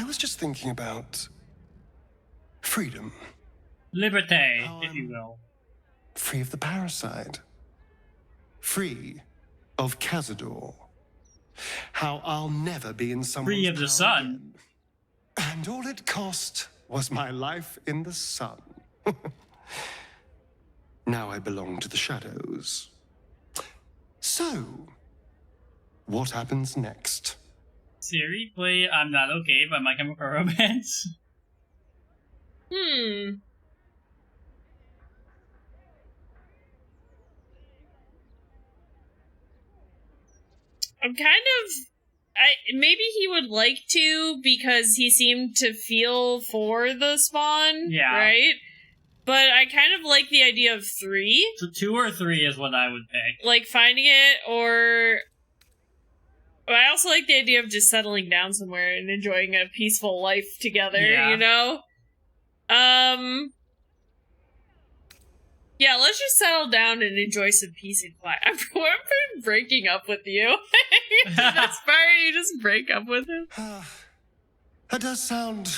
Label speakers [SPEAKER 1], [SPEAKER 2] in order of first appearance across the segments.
[SPEAKER 1] I was just thinking about freedom.
[SPEAKER 2] Liberté, if you will.
[SPEAKER 1] Free of the parasite. Free of Cazador. How I'll never be in someone's
[SPEAKER 2] Free of the
[SPEAKER 1] power
[SPEAKER 2] sun.
[SPEAKER 1] again. And all it cost was my life in the sun. Now I belong to the shadows. So, what happens next?
[SPEAKER 2] Siri, play I'm Not Okay by My Chemical Romance.
[SPEAKER 3] I'm kind of... maybe he would like to because he seemed to feel for the spawn,
[SPEAKER 2] Yeah.
[SPEAKER 3] right? But I kind of like the idea of 3.
[SPEAKER 2] So 2 or 3 is what I would pick.
[SPEAKER 3] Like, finding it, or... But I also like the idea of just settling down somewhere and enjoying a peaceful life together, you know? Yeah, let's just settle down and enjoy some peace and quiet. I'm breaking up with you. That's part, you just break up with him.
[SPEAKER 1] That does sound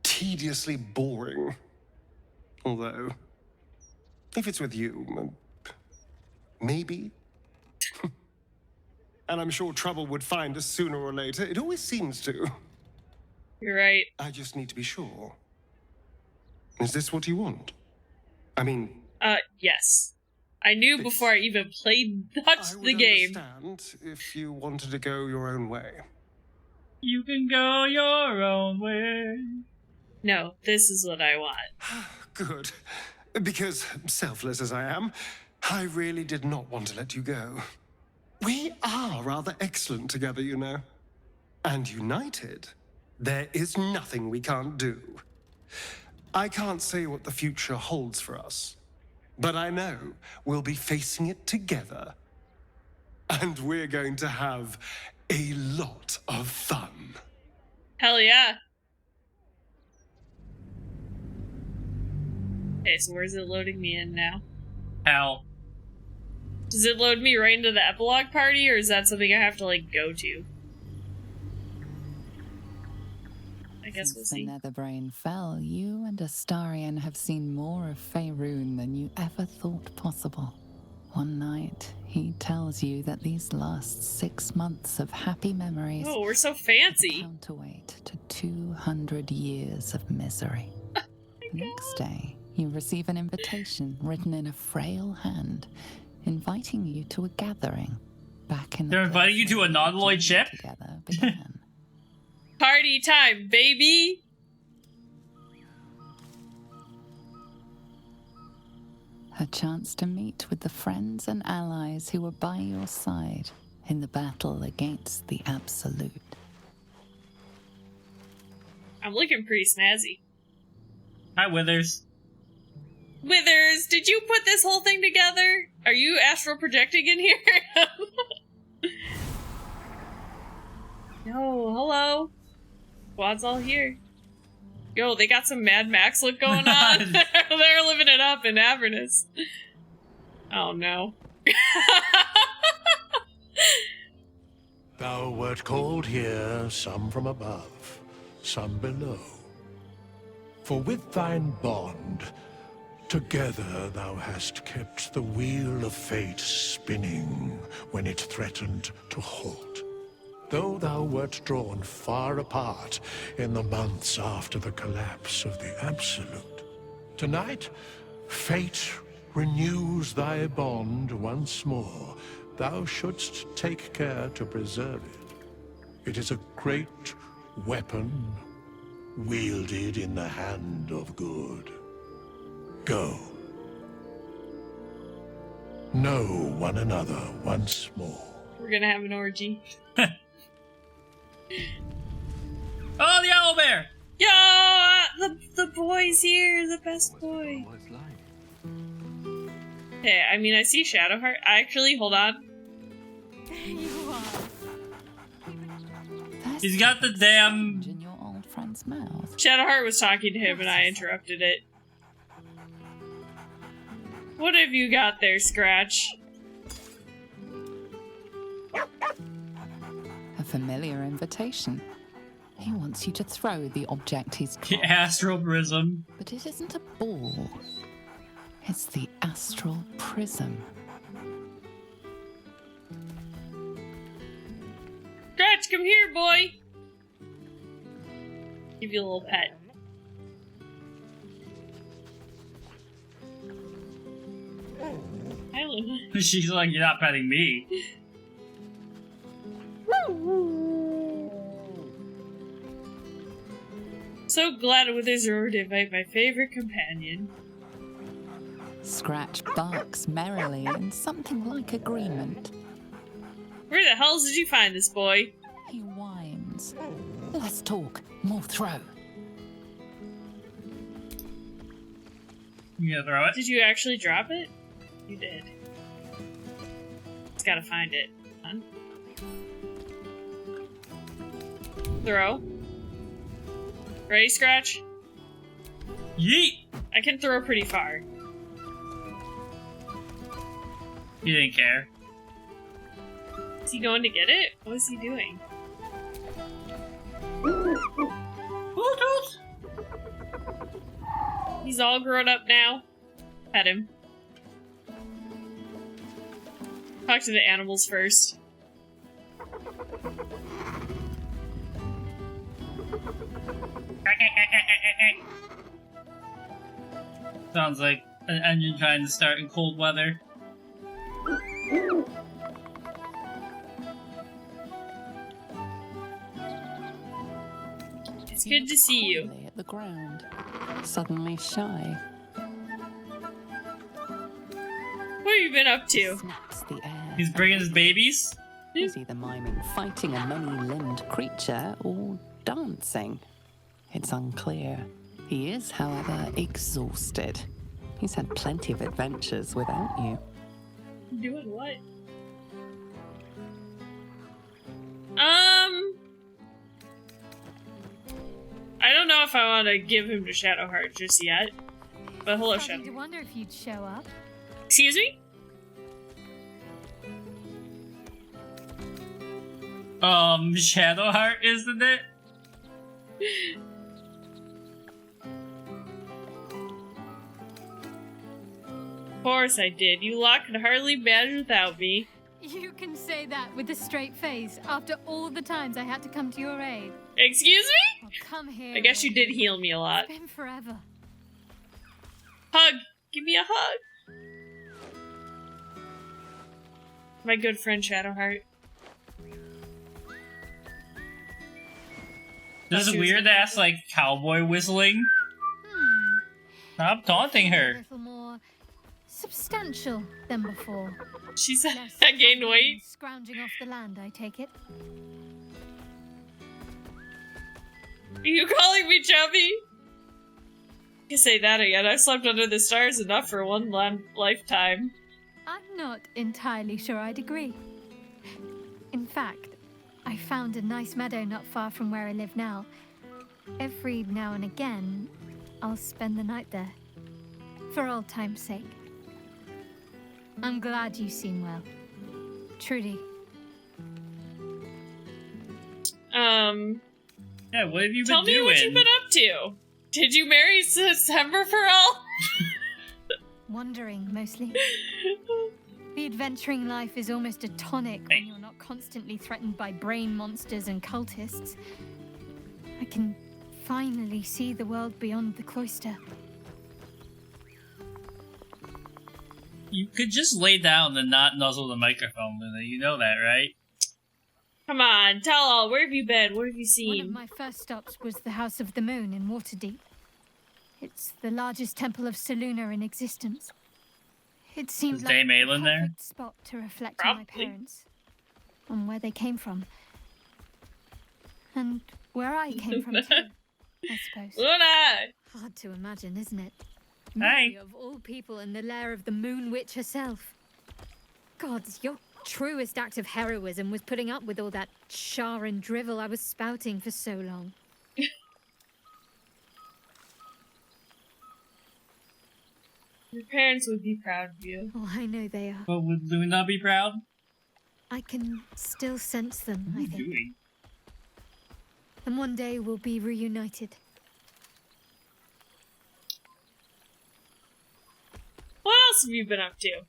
[SPEAKER 1] tediously boring. Although, if it's with you, maybe. And I'm sure trouble would find us sooner or later. It always seems to.
[SPEAKER 3] You're right.
[SPEAKER 1] I just need to be sure. Is this what you want? I mean...
[SPEAKER 3] yes. I knew before I even touched the game.
[SPEAKER 1] I would understand if you wanted to go your own way.
[SPEAKER 2] You can go your own way.
[SPEAKER 3] No, this is what I want.
[SPEAKER 1] Good. Because, selfless as I am, I really did not want to let you go. We are rather excellent together, you know. And united, there is nothing we can't do. I can't say what the future holds for us, but I know we'll be facing it together. And we're going to have a lot of fun.
[SPEAKER 3] Hell yeah. Okay, so where's it loading me in now?
[SPEAKER 2] Hell.
[SPEAKER 3] Does it load me right into the epilogue party, or is that something I have to, like, go to? I guess we'll see.
[SPEAKER 4] Since the Netherbrain fell, you and Astarion have seen more of Faerun than you ever thought possible. One night, he tells you that these last 6 months of happy memories...
[SPEAKER 3] Oh, we're so fancy!
[SPEAKER 4] ...are counterweight to 200 years of misery. The next day, you receive an invitation written in a frail hand, inviting you to a gathering back in the...
[SPEAKER 2] They're inviting you to a non-Lloyd ship?
[SPEAKER 4] ...together began.
[SPEAKER 3] Party time, baby!
[SPEAKER 4] A chance to meet with the friends and allies who were by your side in the battle against the Absolute.
[SPEAKER 3] I'm looking pretty snazzy.
[SPEAKER 2] Hi, Withers.
[SPEAKER 3] Withers, did you put this whole thing together? Are you astral projecting in here? Yo, hello. Squad's all here. Yo, they got some Mad Max look going on. They're living it up in Avernus. Oh no.
[SPEAKER 5] Thou wert called here, some from above, some below. For with thine bond, together thou hast kept the wheel of fate spinning when it threatened to halt. Though thou wert drawn far apart in the months after the collapse of the Absolute, tonight, fate renews thy bond once more. Thou shouldst take care to preserve it. It is a great weapon, wielded in the hand of good. Go. Know one another once more.
[SPEAKER 3] We're gonna have an orgy.
[SPEAKER 2] Oh, the owlbear!
[SPEAKER 3] Yo, the boy's here, the best boy. Hey, I mean, I see Shadowheart. Actually, hold on.
[SPEAKER 2] He's got the damn...
[SPEAKER 4] In your old friend's mouth.
[SPEAKER 3] Shadowheart was talking to him and I interrupted it. What have you got there, Scratch?
[SPEAKER 4] A familiar invitation. He wants wants you to throw the object he's
[SPEAKER 2] The
[SPEAKER 4] dropped.
[SPEAKER 2] astral prism.
[SPEAKER 4] But it isn't a ball. It's the astral prism.
[SPEAKER 3] Scratch, come here, boy! Give you a little pet. Hi, Luna.
[SPEAKER 2] She's like, you're not petting me.
[SPEAKER 3] So glad Withers roared to invite my favorite companion.
[SPEAKER 4] Scratch barks merrily in something like agreement.
[SPEAKER 3] Where the hell did you find this boy?
[SPEAKER 4] He whines. Let's talk, more throw.
[SPEAKER 2] You gonna throw it?
[SPEAKER 3] Did you actually drop it? You did. Just gotta find it. Huh? Throw. Ready, Scratch?
[SPEAKER 2] Yeet!
[SPEAKER 3] I can throw pretty far.
[SPEAKER 2] You didn't care.
[SPEAKER 3] Is he going to get it? What is he doing? He's all grown up now. Pet him. Talk to the animals first.
[SPEAKER 2] Sounds like an engine trying to start in cold weather.
[SPEAKER 3] It's good to see you.
[SPEAKER 4] Coyly at the ground, suddenly shy.
[SPEAKER 3] What have you been up to?
[SPEAKER 4] Snaps the air.
[SPEAKER 2] He's bringing his babies?
[SPEAKER 4] He's either miming fighting a many-limbed creature or dancing. It's unclear. He is, however, exhausted. He's had plenty of adventures without you.
[SPEAKER 3] Doing what? I don't know if I want to give him to Shadowheart just yet. But hello,
[SPEAKER 6] Starting to
[SPEAKER 3] Shadow.
[SPEAKER 6] wonder if you'd show up.
[SPEAKER 3] Excuse me?
[SPEAKER 2] Shadowheart, isn't it?
[SPEAKER 3] Of course I did. You lot could hardly manage without me.
[SPEAKER 6] You can say that with a straight face after all the times I had to come to your aid.
[SPEAKER 3] Excuse me?
[SPEAKER 6] Oh, come here.
[SPEAKER 3] I guess you did
[SPEAKER 6] Ronnie.
[SPEAKER 3] heal me a lot.
[SPEAKER 6] It's been forever.
[SPEAKER 3] Hug! Give me a hug! My good friend Shadowheart.
[SPEAKER 2] This is weird ass, like, cowboy whistling. Stop taunting
[SPEAKER 6] A
[SPEAKER 2] her.
[SPEAKER 6] little more substantial than before.
[SPEAKER 3] She's
[SPEAKER 6] Less
[SPEAKER 3] I gained
[SPEAKER 6] fumbling
[SPEAKER 3] weight.
[SPEAKER 6] and scrounging off the land, I take it.
[SPEAKER 3] Are you calling me chubby? You can say that again. I slept under the stars enough for one lifetime.
[SPEAKER 6] I'm not entirely sure I'd agree. In fact, I found a nice meadow not far from where I live now. Every now and again, I'll spend the night there. For old time's sake. I'm glad you seem well. Trudy.
[SPEAKER 2] Yeah, what have you
[SPEAKER 3] Tell
[SPEAKER 2] been
[SPEAKER 3] me
[SPEAKER 2] doing?
[SPEAKER 3] what you've been up to. Did you marry September for all?
[SPEAKER 6] Wandering, mostly. The adventuring life is almost a tonic when you're not constantly threatened by brain monsters and cultists. I can finally see the world beyond the cloister.
[SPEAKER 2] You could just lay down and not nuzzle the microphone, Luna. You know that, right?
[SPEAKER 3] Come on, tell all. Where have you been? What have you
[SPEAKER 6] One of
[SPEAKER 3] seen?
[SPEAKER 6] my first stops was the House of the Moon in Waterdeep. It's the largest temple of Selûne in existence. It seemed
[SPEAKER 2] Is
[SPEAKER 6] like
[SPEAKER 2] Dame
[SPEAKER 6] the
[SPEAKER 2] Aelin there?
[SPEAKER 6] perfect spot to reflect on my
[SPEAKER 3] Probably.
[SPEAKER 6] parents, on where they came from, and where I came from too. I suppose.
[SPEAKER 3] Luna!
[SPEAKER 6] Hard to imagine, isn't it?
[SPEAKER 2] Hey.
[SPEAKER 6] Me, of all people, in the lair of the Moon Witch herself. Gods, your truest act of heroism was putting up with all that char and drivel I was spouting for so long.
[SPEAKER 3] Your parents would be proud of you.
[SPEAKER 6] Oh, I know they are.
[SPEAKER 2] But would Luna be proud?
[SPEAKER 6] I can still sense them,
[SPEAKER 2] What are
[SPEAKER 6] I
[SPEAKER 2] you
[SPEAKER 6] think.
[SPEAKER 2] doing?
[SPEAKER 6] and one day we'll be reunited.
[SPEAKER 3] What else have you been up to?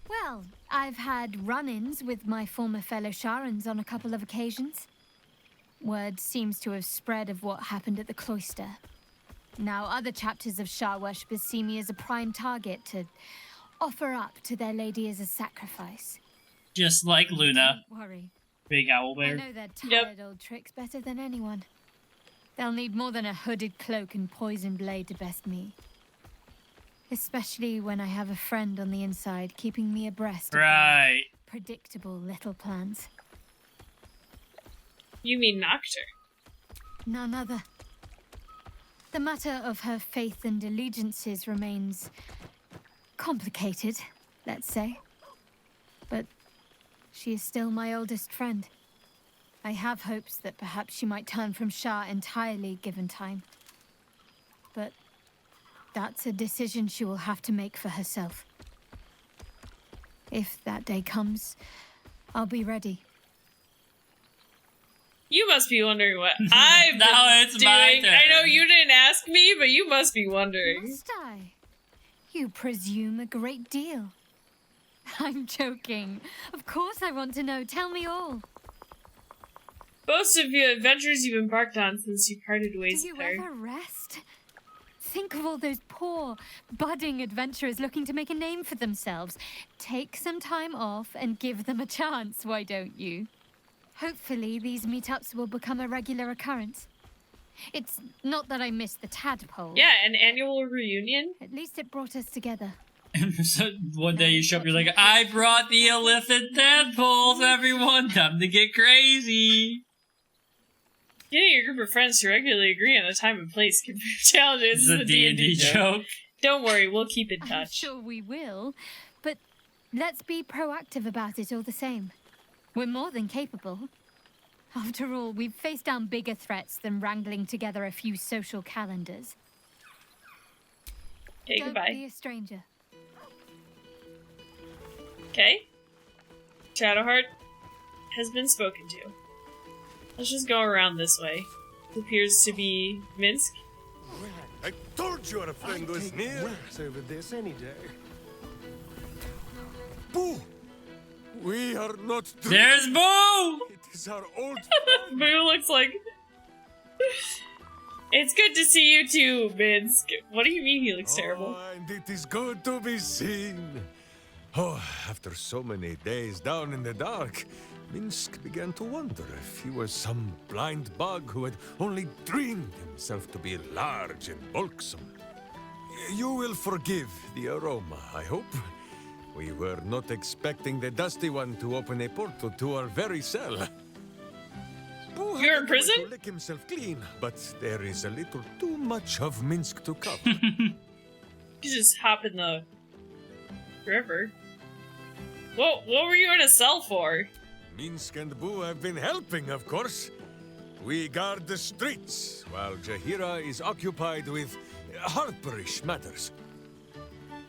[SPEAKER 6] Well, I've had run-ins with my former fellow Sharans on a couple of occasions. Word seems to have spread of what happened at the cloister. Now other chapters of Shar worshippers see me as a prime target to offer up to their lady as a sacrifice.
[SPEAKER 2] Just like Luna.
[SPEAKER 6] Don't worry.
[SPEAKER 2] Big owl
[SPEAKER 6] I
[SPEAKER 2] bear.
[SPEAKER 6] know their tired old tricks better than anyone. They'll need more than a hooded cloak and poisoned blade to best me. Especially when I have a friend on the inside keeping me abreast of their
[SPEAKER 2] Right.
[SPEAKER 6] predictable little plans.
[SPEAKER 3] You mean Noctur?
[SPEAKER 6] None other. The matter of her faith and allegiances remains complicated, let's say. But she is still my oldest friend. I have hopes that perhaps she might turn from Shar entirely given time. But that's a decision she will have to make for herself. If that day comes, I'll be ready.
[SPEAKER 3] You must be wondering what I've
[SPEAKER 2] Now
[SPEAKER 3] been
[SPEAKER 2] it's
[SPEAKER 3] doing.
[SPEAKER 2] my turn.
[SPEAKER 3] I know you didn't ask me, but you must be wondering.
[SPEAKER 6] Must I? You presume a great deal. I'm joking. Of course I want to know. Tell me all.
[SPEAKER 3] Boast of the adventures you've embarked on since you parted ways
[SPEAKER 6] Do you
[SPEAKER 3] with her.
[SPEAKER 6] ever rest? Think of all those poor, budding adventurers looking to make a name for themselves. Take some time off and give them a chance, why don't you? Hopefully these meetups will become a regular occurrence. It's not that I missed the tadpole.
[SPEAKER 3] Yeah, an annual reunion.
[SPEAKER 6] At least it brought us together.
[SPEAKER 2] So one day you show up, you're like, I brought the elephant tadpoles, everyone. Time to get crazy.
[SPEAKER 3] Getting your group of friends to regularly agree on a time and place can prove challenges.
[SPEAKER 2] This is a D&D joke.
[SPEAKER 3] Don't worry, we'll keep in
[SPEAKER 6] I'm
[SPEAKER 3] touch.
[SPEAKER 6] sure we will, but let's be proactive about it all the same. We're more than capable. After all, we've faced down bigger threats than wrangling together a few social calendars.
[SPEAKER 3] Okay,
[SPEAKER 6] Don't
[SPEAKER 3] goodbye.
[SPEAKER 6] be a stranger.
[SPEAKER 3] Okay. Shadowheart has been spoken to. Let's just go around this way. It appears to be Minsk.
[SPEAKER 7] I told you our friend was near.
[SPEAKER 1] Wax over this any day.
[SPEAKER 7] Boo! We are not.
[SPEAKER 2] There's Boo!
[SPEAKER 7] It is our old.
[SPEAKER 3] Boo looks like... It's good to see you too, Minsk. What do you mean he looks terrible?
[SPEAKER 7] Oh, and it is good to be seen. Oh, after so many days down in the dark, Minsk began to wonder if he was some blind bug who had only dreamed himself to be large and bulksome. You will forgive the aroma, I hope. We were not expecting the Dusty One to open a portal to our very cell. Boo
[SPEAKER 3] You're
[SPEAKER 7] had
[SPEAKER 3] in
[SPEAKER 7] a way
[SPEAKER 3] prison?
[SPEAKER 7] to lick himself clean, but there is a little too much of Minsk to cover.
[SPEAKER 3] You just hop in the river. What were you in a cell for?
[SPEAKER 7] Minsk and Boo have been helping, of course. We guard the streets, while Jaheira is occupied with harperish matters.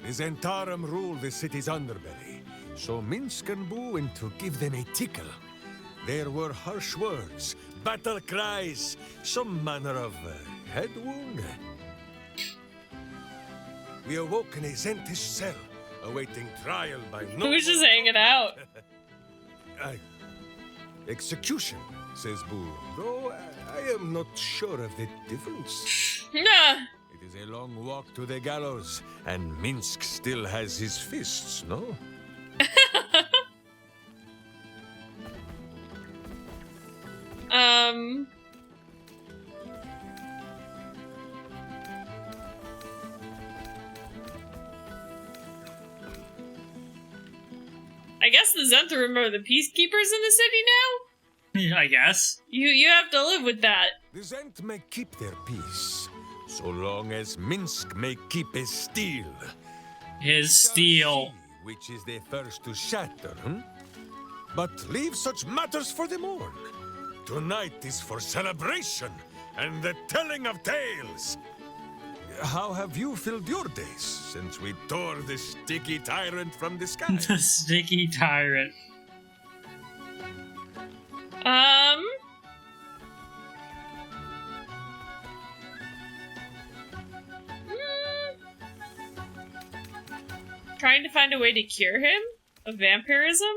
[SPEAKER 7] The Zentarum rule the city's underbelly, so Minsk and Boo went to give them a tickle. There were harsh words, battle cries, some manner of head wound. We awoke in a Zentish cell, awaiting trial by no
[SPEAKER 3] Who's just hanging out?
[SPEAKER 7] Execution, says Boo, though I am not sure of the difference.
[SPEAKER 3] Nah.
[SPEAKER 7] It is a long walk to the gallows, and Minsk still has his fists, no?
[SPEAKER 3] I guess the Zentharim are the peacekeepers in the city now?
[SPEAKER 2] Yeah, I guess.
[SPEAKER 3] You have to live with that.
[SPEAKER 7] The Zent may keep their peace, so long as Minsk may keep his steel.
[SPEAKER 2] His steel.
[SPEAKER 7] Which is the first to shatter, But leave such matters for the morn. Tonight is for celebration and the telling of tales. How have you filled your days since we tore the sticky tyrant from the sky?
[SPEAKER 2] The sticky tyrant.
[SPEAKER 3] trying to find a way to cure him of vampirism?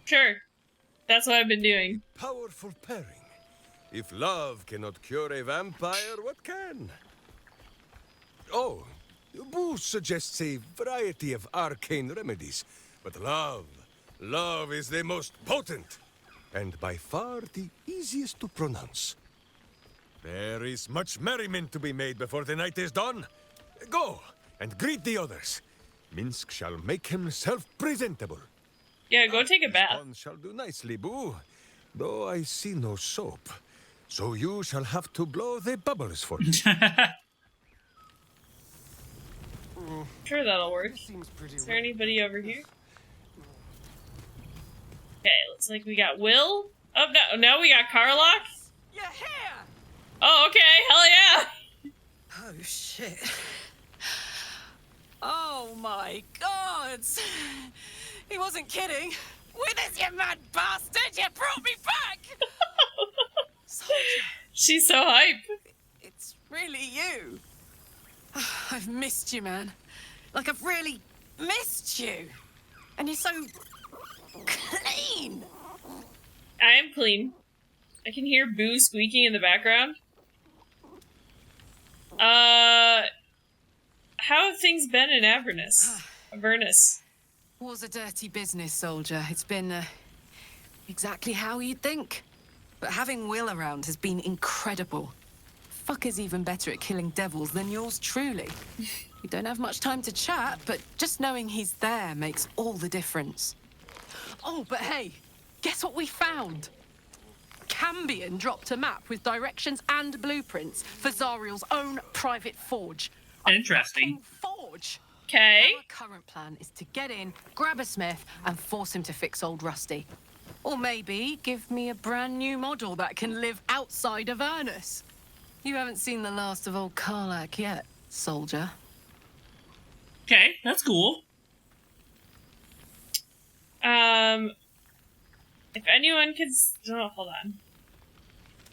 [SPEAKER 3] Sure. That's what I've been doing.
[SPEAKER 7] Powerful pairing. If love cannot cure a vampire, what can? Oh, Boo suggests a variety of arcane remedies, but love is the most potent, and by far the easiest to pronounce. There is much merriment to be made before the night is done. Go, and greet the others. Minsk shall make himself presentable.
[SPEAKER 3] Yeah, go take a bath.
[SPEAKER 7] One shall do nicely, Boo, though I see no soap. So you shall have to blow the bubbles for me.
[SPEAKER 3] Sure, that'll work. Is there anybody over here? Okay, looks like we got Will. Oh, no, now we got Carlock.
[SPEAKER 8] You're here!
[SPEAKER 3] Oh, okay, hell yeah!
[SPEAKER 8] Oh, shit. Oh, my God! He wasn't kidding. Withers, you mad bastard! You brought me back! Soldier,
[SPEAKER 3] She's so hype.
[SPEAKER 8] it's really you. I've missed you, man. Like, I've really missed you. And you're so clean.
[SPEAKER 3] I am clean. I can hear Boo squeaking in the background. How have things been in Avernus?
[SPEAKER 8] Was a dirty business, soldier. It's been exactly how you'd think. But having Will around has been incredible. Fucker's even better at killing devils than yours truly. We don't have much time to chat, but just knowing he's there makes all the difference. Oh, but hey, guess what we found? Cambion dropped a map with directions and blueprints for Zariel's own private forge.
[SPEAKER 2] Interesting.
[SPEAKER 8] A forge.
[SPEAKER 3] Okay.
[SPEAKER 8] Our current plan is to get in, grab a smith, and force him to fix old Rusty. Or maybe give me a brand new model that can live outside of Avernus. You haven't seen the last of old Karlak yet, soldier.
[SPEAKER 2] Okay, that's cool.
[SPEAKER 3] If anyone could... Oh, hold on.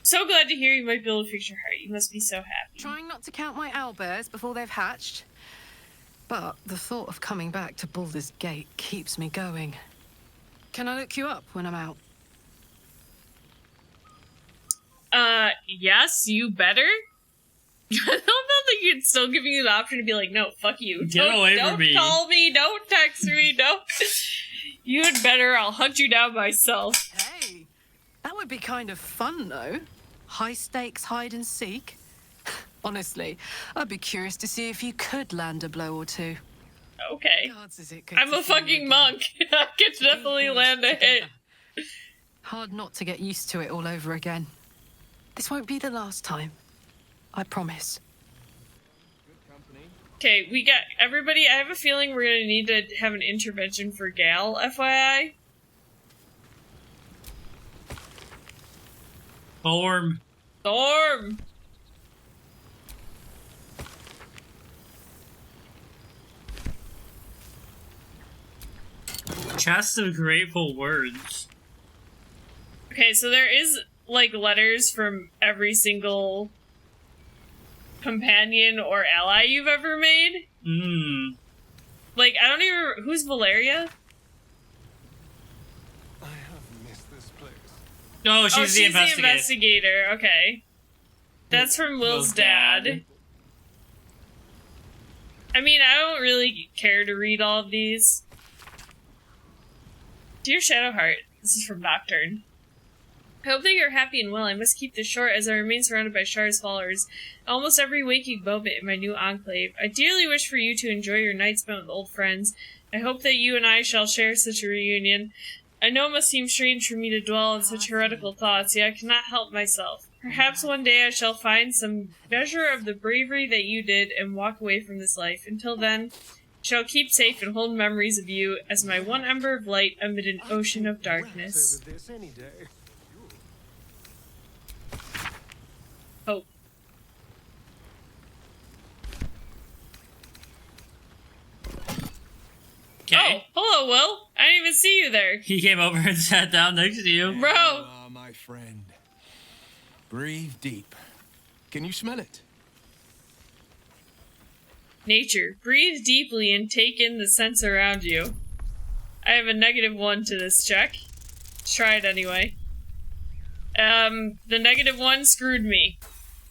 [SPEAKER 3] So glad to hear you might be able to fix your heart. You must be so happy.
[SPEAKER 8] Trying not to count my owlbears before they've hatched. But the thought of coming back to Baldur's Gate keeps me going. Can I look you up when I'm out?
[SPEAKER 3] Yes, you better. I don't know that you'd still giving you the option to be like, no, fuck you.
[SPEAKER 2] Get away from me.
[SPEAKER 3] Don't call me, don't text me, don't. You had better, I'll hunt you down myself.
[SPEAKER 8] Hey, that would be kind of fun, though. High stakes hide and seek. Honestly, I'd be curious to see if you could land a blow or two.
[SPEAKER 3] Okay.
[SPEAKER 8] Gods, is it good
[SPEAKER 3] I'm
[SPEAKER 8] to
[SPEAKER 3] a
[SPEAKER 8] see you
[SPEAKER 3] fucking
[SPEAKER 8] again.
[SPEAKER 3] monk. I could definitely land a hit.
[SPEAKER 8] Hard not to get used to it all over again. This won't be the last time. I promise.
[SPEAKER 3] Okay, we got everybody. I have a feeling we're gonna need to have an intervention for Gal, FYI.
[SPEAKER 2] Storm.
[SPEAKER 3] Storm!
[SPEAKER 2] Chest of Grateful Words.
[SPEAKER 3] Okay, so there is, like, letters from every single companion or ally you've ever made. Like, I don't even... Who's Valeria?
[SPEAKER 1] I have missed this place.
[SPEAKER 2] Oh, she's the investigator.
[SPEAKER 3] the investigator. Okay. That's from Will's dad. I mean, I don't really care to read all of these. Dear Shadowheart, this is from Nocturne. I hope that you're happy and well. I must keep this short as I remain surrounded by Shar's followers almost every waking moment in my new enclave. I dearly wish for you to enjoy your night spent with old friends. I hope that you and I shall share such a reunion. I know it must seem strange for me to dwell on such heretical thoughts, yet I cannot help myself. Perhaps one day I shall find some measure of the bravery that you did and walk away from this life. Until then, I shall keep safe and hold memories of you as my one ember of light amid an ocean of darkness.
[SPEAKER 1] Over this any day.
[SPEAKER 3] Hope.
[SPEAKER 2] Okay.
[SPEAKER 3] Oh, hello, Will. I didn't even see you there.
[SPEAKER 2] He came over and sat down next to you.
[SPEAKER 3] Bro.
[SPEAKER 9] Ah, my friend. Breathe deep. Can you smell it?
[SPEAKER 3] Nature. Breathe deeply and take in the sense around you. I have a -1 to this check. Let's try it anyway. The -1 screwed me.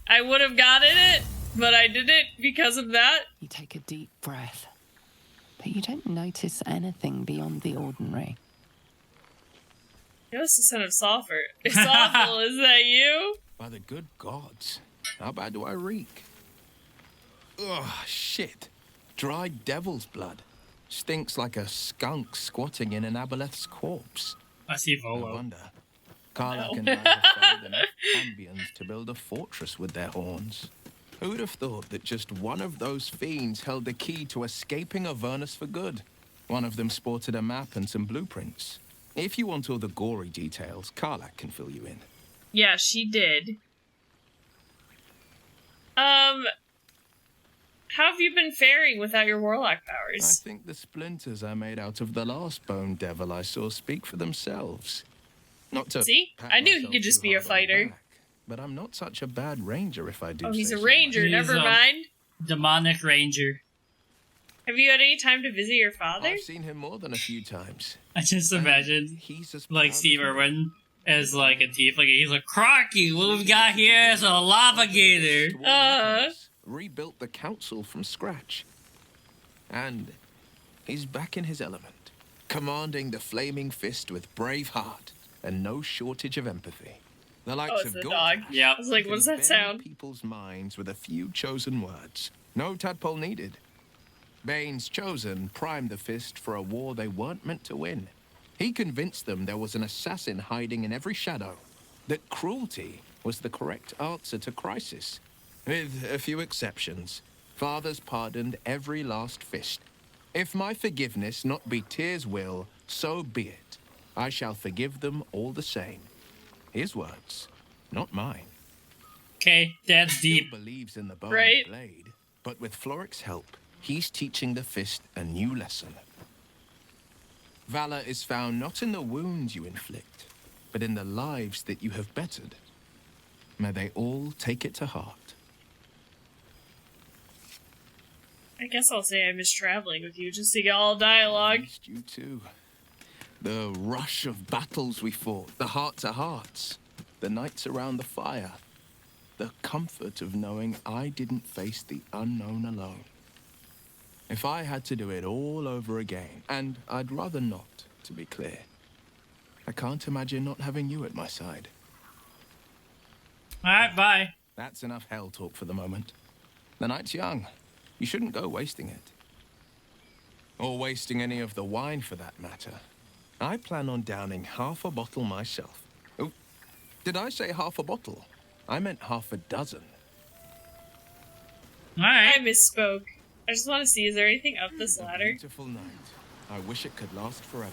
[SPEAKER 3] I would have gotten it, but I didn't because of that.
[SPEAKER 4] You take a deep breath, but you don't notice anything beyond the ordinary.
[SPEAKER 3] It was the scent of sulfur. It's awful, is that you?
[SPEAKER 9] By the good gods, how bad do I reek? Ugh, shit. Dried devil's blood. Stinks like a skunk squatting in an aboleth's corpse.
[SPEAKER 2] I see
[SPEAKER 9] No
[SPEAKER 2] Volo.
[SPEAKER 9] wonder. Karlach and I have found enough ambience to build a fortress with their horns. Who'd have thought that just one of those fiends held the key to escaping Avernus for good? One of them sported a map and some blueprints. If you want all the gory details, Karlach can fill you in.
[SPEAKER 3] Yeah, she did. How have you been faring without your warlock
[SPEAKER 9] I
[SPEAKER 3] powers?
[SPEAKER 9] think the splinters I made out of the last bone devil I saw speak for themselves. Not to
[SPEAKER 3] See?
[SPEAKER 9] pat
[SPEAKER 3] I knew he
[SPEAKER 9] myself
[SPEAKER 3] could just
[SPEAKER 9] too
[SPEAKER 3] be a
[SPEAKER 9] hard on the
[SPEAKER 3] fighter.
[SPEAKER 9] back, but I'm not such a bad ranger if I do
[SPEAKER 3] Oh, he's
[SPEAKER 9] say
[SPEAKER 3] a
[SPEAKER 9] so
[SPEAKER 3] ranger,
[SPEAKER 2] He's
[SPEAKER 3] never
[SPEAKER 2] a-
[SPEAKER 3] mind.
[SPEAKER 2] Demonic Ranger.
[SPEAKER 3] Have you had any time to visit your father?
[SPEAKER 9] I've seen him more than a few times.
[SPEAKER 2] I just imagine,
[SPEAKER 9] He's as
[SPEAKER 2] like,
[SPEAKER 9] proud
[SPEAKER 2] Steve
[SPEAKER 9] of me.
[SPEAKER 2] Irwin as, like, a tiefling. He's like, Crocky, what we've got here is a lava gator.
[SPEAKER 9] Rebuilt the council from scratch. And he's back in his element, commanding the flaming fist with brave heart and no shortage of empathy. The likes
[SPEAKER 3] it's
[SPEAKER 9] of
[SPEAKER 3] the
[SPEAKER 9] Gortash
[SPEAKER 3] dog.
[SPEAKER 2] Yep.
[SPEAKER 3] I was like,
[SPEAKER 9] can
[SPEAKER 3] what does that
[SPEAKER 9] bend
[SPEAKER 3] sound?
[SPEAKER 9] people's minds with a few chosen words. No tadpole needed. Bane's chosen primed the fist for a war they weren't meant to win. He convinced them there was an assassin hiding in every shadow, that cruelty was the correct answer to crisis. With a few exceptions, fathers pardoned every last fist. If my forgiveness not be tears' will, so be it. I shall forgive them all the same. His words, not mine.
[SPEAKER 2] Okay, that's
[SPEAKER 9] Still
[SPEAKER 2] deep.
[SPEAKER 9] believes in the bow
[SPEAKER 3] Right.
[SPEAKER 9] and blade, but with Floric's help, he's teaching the fist a new lesson. Valor is found not in the wounds you inflict, but in the lives that you have bettered. May they all take it to heart.
[SPEAKER 3] I guess I'll say I miss traveling with you just to get all dialogue.
[SPEAKER 9] Missed you too. The rush of battles we fought, the heart-to-hearts, the nights around the fire, the comfort of knowing I didn't face the unknown alone. If I had to do it all over again, and I'd rather not, to be clear, I can't imagine not having you at my side.
[SPEAKER 2] Alright, bye.
[SPEAKER 9] That's enough hell talk for the moment. The night's young. You shouldn't go wasting it. Or wasting any of the wine, for that matter. I plan on downing half a bottle myself. Oh, did I say half a bottle? I meant half a dozen.
[SPEAKER 3] I
[SPEAKER 2] Alright.
[SPEAKER 3] misspoke. I just want to see, is there anything up this
[SPEAKER 9] A
[SPEAKER 3] ladder?
[SPEAKER 9] beautiful night. I wish it could last forever.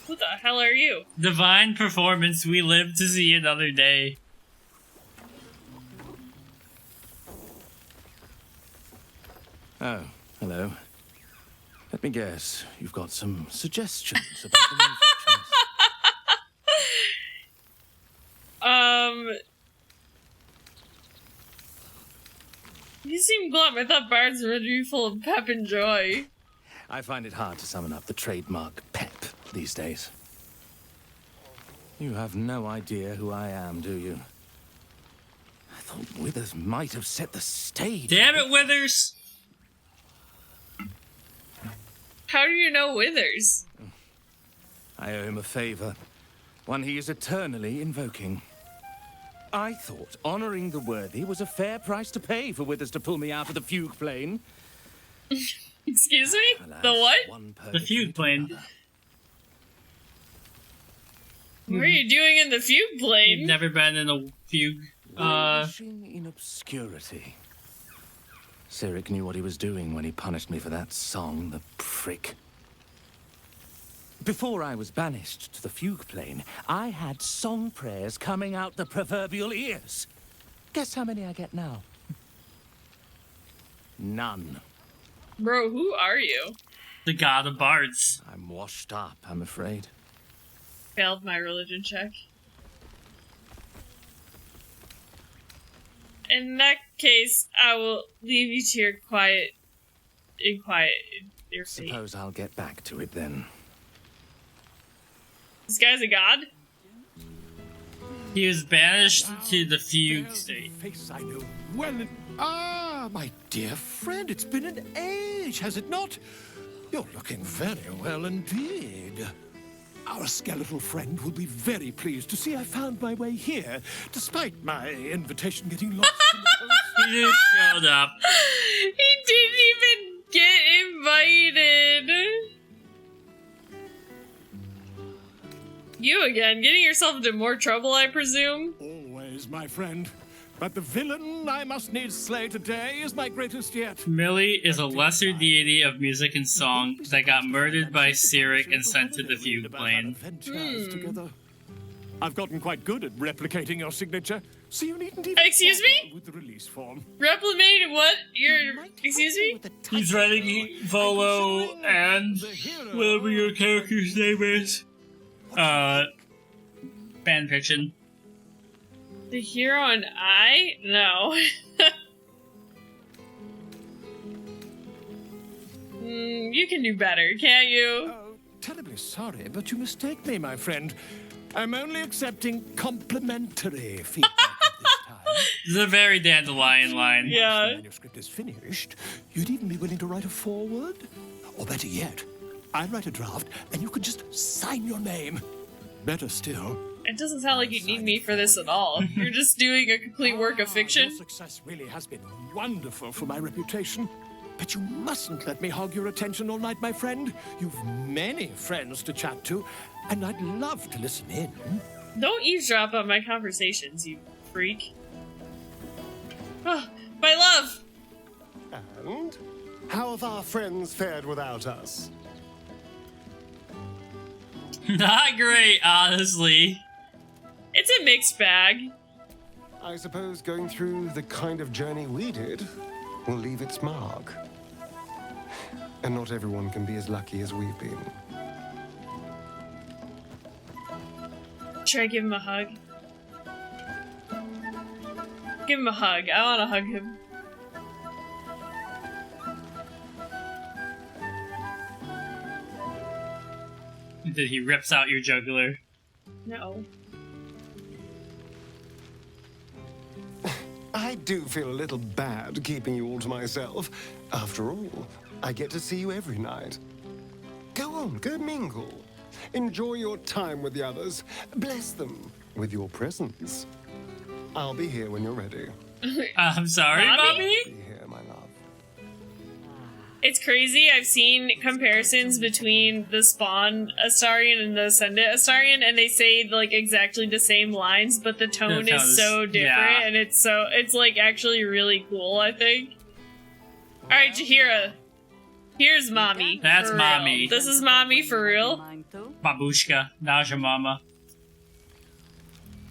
[SPEAKER 3] Who the hell are you?
[SPEAKER 2] Divine performance, we live to see another day.
[SPEAKER 10] Oh, hello. Let me guess, you've got some suggestions about the music choice.
[SPEAKER 3] You seem glum. I thought bards were meant to be full of pep and joy.
[SPEAKER 10] I find it hard to summon up the trademark pep these days. You have no idea who I am, do you? I thought Withers might have set the stage.
[SPEAKER 2] Damn it, Withers!
[SPEAKER 3] How do you know Withers?
[SPEAKER 10] I owe him a favor, one he is eternally invoking. I thought honoring the worthy was a fair price to pay for Withers to pull me out of the fugue plane.
[SPEAKER 3] Excuse me?
[SPEAKER 10] Alas,
[SPEAKER 3] The what?
[SPEAKER 10] one
[SPEAKER 2] The fugue
[SPEAKER 10] purgatory to
[SPEAKER 2] plane.
[SPEAKER 10] another.
[SPEAKER 3] What are you doing in the fugue
[SPEAKER 2] You've
[SPEAKER 3] plane?
[SPEAKER 2] never been in a fugue.
[SPEAKER 10] Languishing in obscurity. Cyric knew what he was doing when he punished me for that song, the prick. Before I was banished to the fugue plane, I had song prayers coming out the proverbial ears. Guess how many I get now? None.
[SPEAKER 3] Bro, who are you?
[SPEAKER 2] The god of bards.
[SPEAKER 10] I'm washed up, I'm afraid.
[SPEAKER 3] Failed my religion check. In that case, I will leave you to your quiet in your fate.
[SPEAKER 10] Suppose I'll get back to it then.
[SPEAKER 3] This guy's a god?
[SPEAKER 2] He was banished to the fugue state.
[SPEAKER 5] Face I know well. Ah, my dear friend, it's been an age, has it not? You're looking very well indeed. Our skeletal friend will be very pleased to see I found my way here, despite my invitation getting lost in the post.
[SPEAKER 2] He just showed up.
[SPEAKER 3] He didn't even get invited. You again, getting yourself into more trouble, I presume?
[SPEAKER 5] Always, my friend. But the villain I must needs slay today is my greatest yet.
[SPEAKER 2] Millie is a lesser deity of music and song that got murdered by Cyric and sent to the fugue plane.
[SPEAKER 5] Together. I've gotten quite good at replicating your signature, so you needn't even
[SPEAKER 3] Excuse me?
[SPEAKER 5] bother with the release form.
[SPEAKER 3] Replicate what? Excuse me?
[SPEAKER 2] He's writing Volo and whatever your character's name is. Fanfiction.
[SPEAKER 3] The hero and I? No. You can do better, can't you?
[SPEAKER 5] Oh, terribly sorry, but you mistake me, my friend. I'm only accepting complimentary feedback at this time.
[SPEAKER 2] This is a very dandelion line.
[SPEAKER 5] Once
[SPEAKER 3] Yeah.
[SPEAKER 5] the manuscript is finished, you'd even be willing to write a foreword? Or better yet, I'd write a draft and you could just sign your name. Better still.
[SPEAKER 3] It doesn't sound like you need me for this at all. You're just doing a complete work of fiction.
[SPEAKER 5] Your success really has been wonderful for my reputation. But you mustn't let me hog your attention all night, my friend. You've many friends to chat to, and I'd love to listen in.
[SPEAKER 3] Don't eavesdrop on my conversations, you freak. Oh, my love!
[SPEAKER 1] And how have our friends fared without us?
[SPEAKER 2] Not great, honestly.
[SPEAKER 3] It's a mixed bag.
[SPEAKER 1] I suppose going through the kind of journey we did will leave its mark. And not everyone can be as lucky as we've been.
[SPEAKER 3] Should I give him a hug? Give him a hug. I want to hug him.
[SPEAKER 2] Then he rips out your jugular.
[SPEAKER 3] No.
[SPEAKER 1] I do feel a little bad keeping you all to myself. After all, I get to see you every night. Go on, go mingle. Enjoy your time with the others. Bless them with your presence. I'll be here when you're ready.
[SPEAKER 2] I'm sorry,
[SPEAKER 3] Mommy?
[SPEAKER 2] Bobby?
[SPEAKER 1] Be here, my love.
[SPEAKER 3] It's crazy. I've seen comparisons between the Spawn Astarion and the Ascendant Astarion, and they say like exactly the same lines, but the tone is so different,
[SPEAKER 2] yeah.
[SPEAKER 3] and it's like actually really cool, I think. Alright, Jahira. Here's Mommy.
[SPEAKER 2] That's
[SPEAKER 3] for
[SPEAKER 2] Mommy.
[SPEAKER 3] Real. This is Mommy for real.
[SPEAKER 2] Babushka, Naja Mama.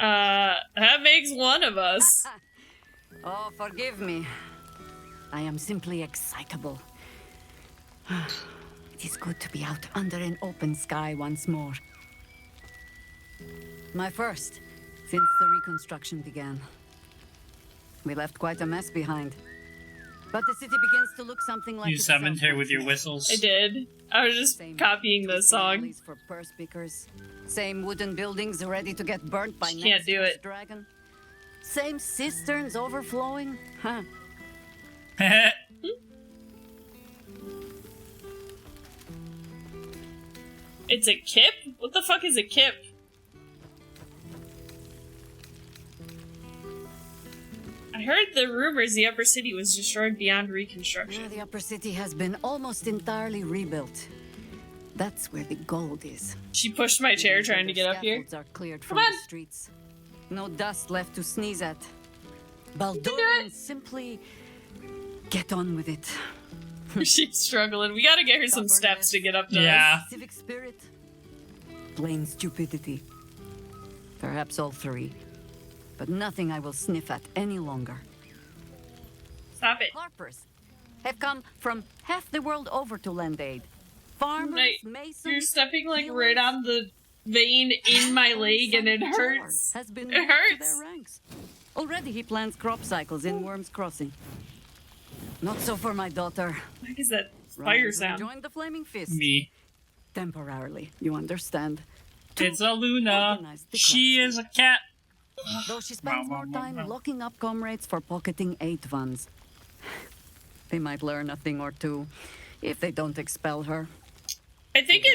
[SPEAKER 3] That makes one of us.
[SPEAKER 11] Oh, forgive me. I am simply excitable. It is good to be out under an open sky once more. My first since the reconstruction began. We left quite a mess behind. But the city begins to look something like
[SPEAKER 2] You
[SPEAKER 11] itself
[SPEAKER 2] summoned her
[SPEAKER 11] once
[SPEAKER 2] with your
[SPEAKER 11] more.
[SPEAKER 2] whistles.
[SPEAKER 3] I did. I was just
[SPEAKER 11] Same
[SPEAKER 3] copying the
[SPEAKER 11] twisting
[SPEAKER 3] song.
[SPEAKER 11] alleys for purse pickers. Same wooden buildings ready to get burnt by
[SPEAKER 3] She can't
[SPEAKER 11] next
[SPEAKER 3] do
[SPEAKER 11] year's
[SPEAKER 3] it.
[SPEAKER 11] dragon. Same cisterns overflowing. Huh.
[SPEAKER 3] It's a kip? What the fuck is a kip? I heard the rumors the upper city was destroyed beyond reconstruction.
[SPEAKER 11] Yeah, the upper city has been almost entirely rebuilt. That's where the gold is.
[SPEAKER 3] She pushed my chair trying to get up here.
[SPEAKER 11] Scaffolds are cleared
[SPEAKER 3] Come
[SPEAKER 11] from
[SPEAKER 3] on.
[SPEAKER 11] the streets. No dust left to sneeze at.
[SPEAKER 3] do
[SPEAKER 11] Baldurians
[SPEAKER 3] it.
[SPEAKER 11] simply get on with it.
[SPEAKER 3] She's struggling. We gotta get her some steps to get up to
[SPEAKER 2] Yeah.
[SPEAKER 3] us.
[SPEAKER 11] Civic spirit, plain stupidity. Perhaps all three. But nothing I will sniff at any longer.
[SPEAKER 3] Stop it.
[SPEAKER 11] Harpers have come from half the world over to lend aid. Farmers,
[SPEAKER 3] Like,
[SPEAKER 11] masons,
[SPEAKER 3] you're stepping like
[SPEAKER 11] healers,
[SPEAKER 3] right on the vein in my leg and it
[SPEAKER 11] St. George
[SPEAKER 3] hurts.
[SPEAKER 11] Has been
[SPEAKER 3] It
[SPEAKER 11] moved to
[SPEAKER 3] hurts.
[SPEAKER 11] their ranks. Already he plans crop cycles in Worm's Crossing. Not so for my daughter.
[SPEAKER 3] What is that fire sound?
[SPEAKER 11] Joined the Flaming Fist.
[SPEAKER 2] Me.
[SPEAKER 11] Temporarily, you understand.
[SPEAKER 2] It's a Luna.
[SPEAKER 11] Organize the
[SPEAKER 2] She
[SPEAKER 11] craftsmen.
[SPEAKER 2] is a cat.
[SPEAKER 11] Though she spends more time locking up comrades for pocketing 8 ones. They might learn a thing or two if they don't expel her.
[SPEAKER 3] I think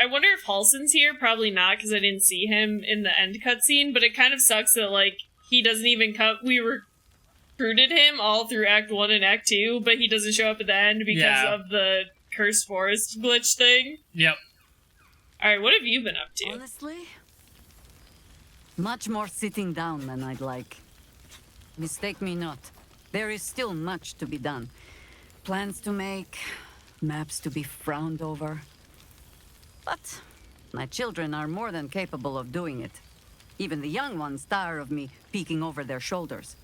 [SPEAKER 3] I wonder if Halsin's here. Probably not, because I didn't see him in the end cutscene, but it kind of sucks that, like, he doesn't even come. We recruited him all through Act 1 and Act 2, but he doesn't show up at the end because of the Cursed Forest glitch thing.
[SPEAKER 2] Yep.
[SPEAKER 3] Alright, what have you been up to?
[SPEAKER 11] Honestly, much more sitting down than I'd like. Mistake me not. There is still much to be done. Plans to make, maps to be frowned over. But my children are more than capable of doing it. Even the young ones tire of me peeking over their shoulders.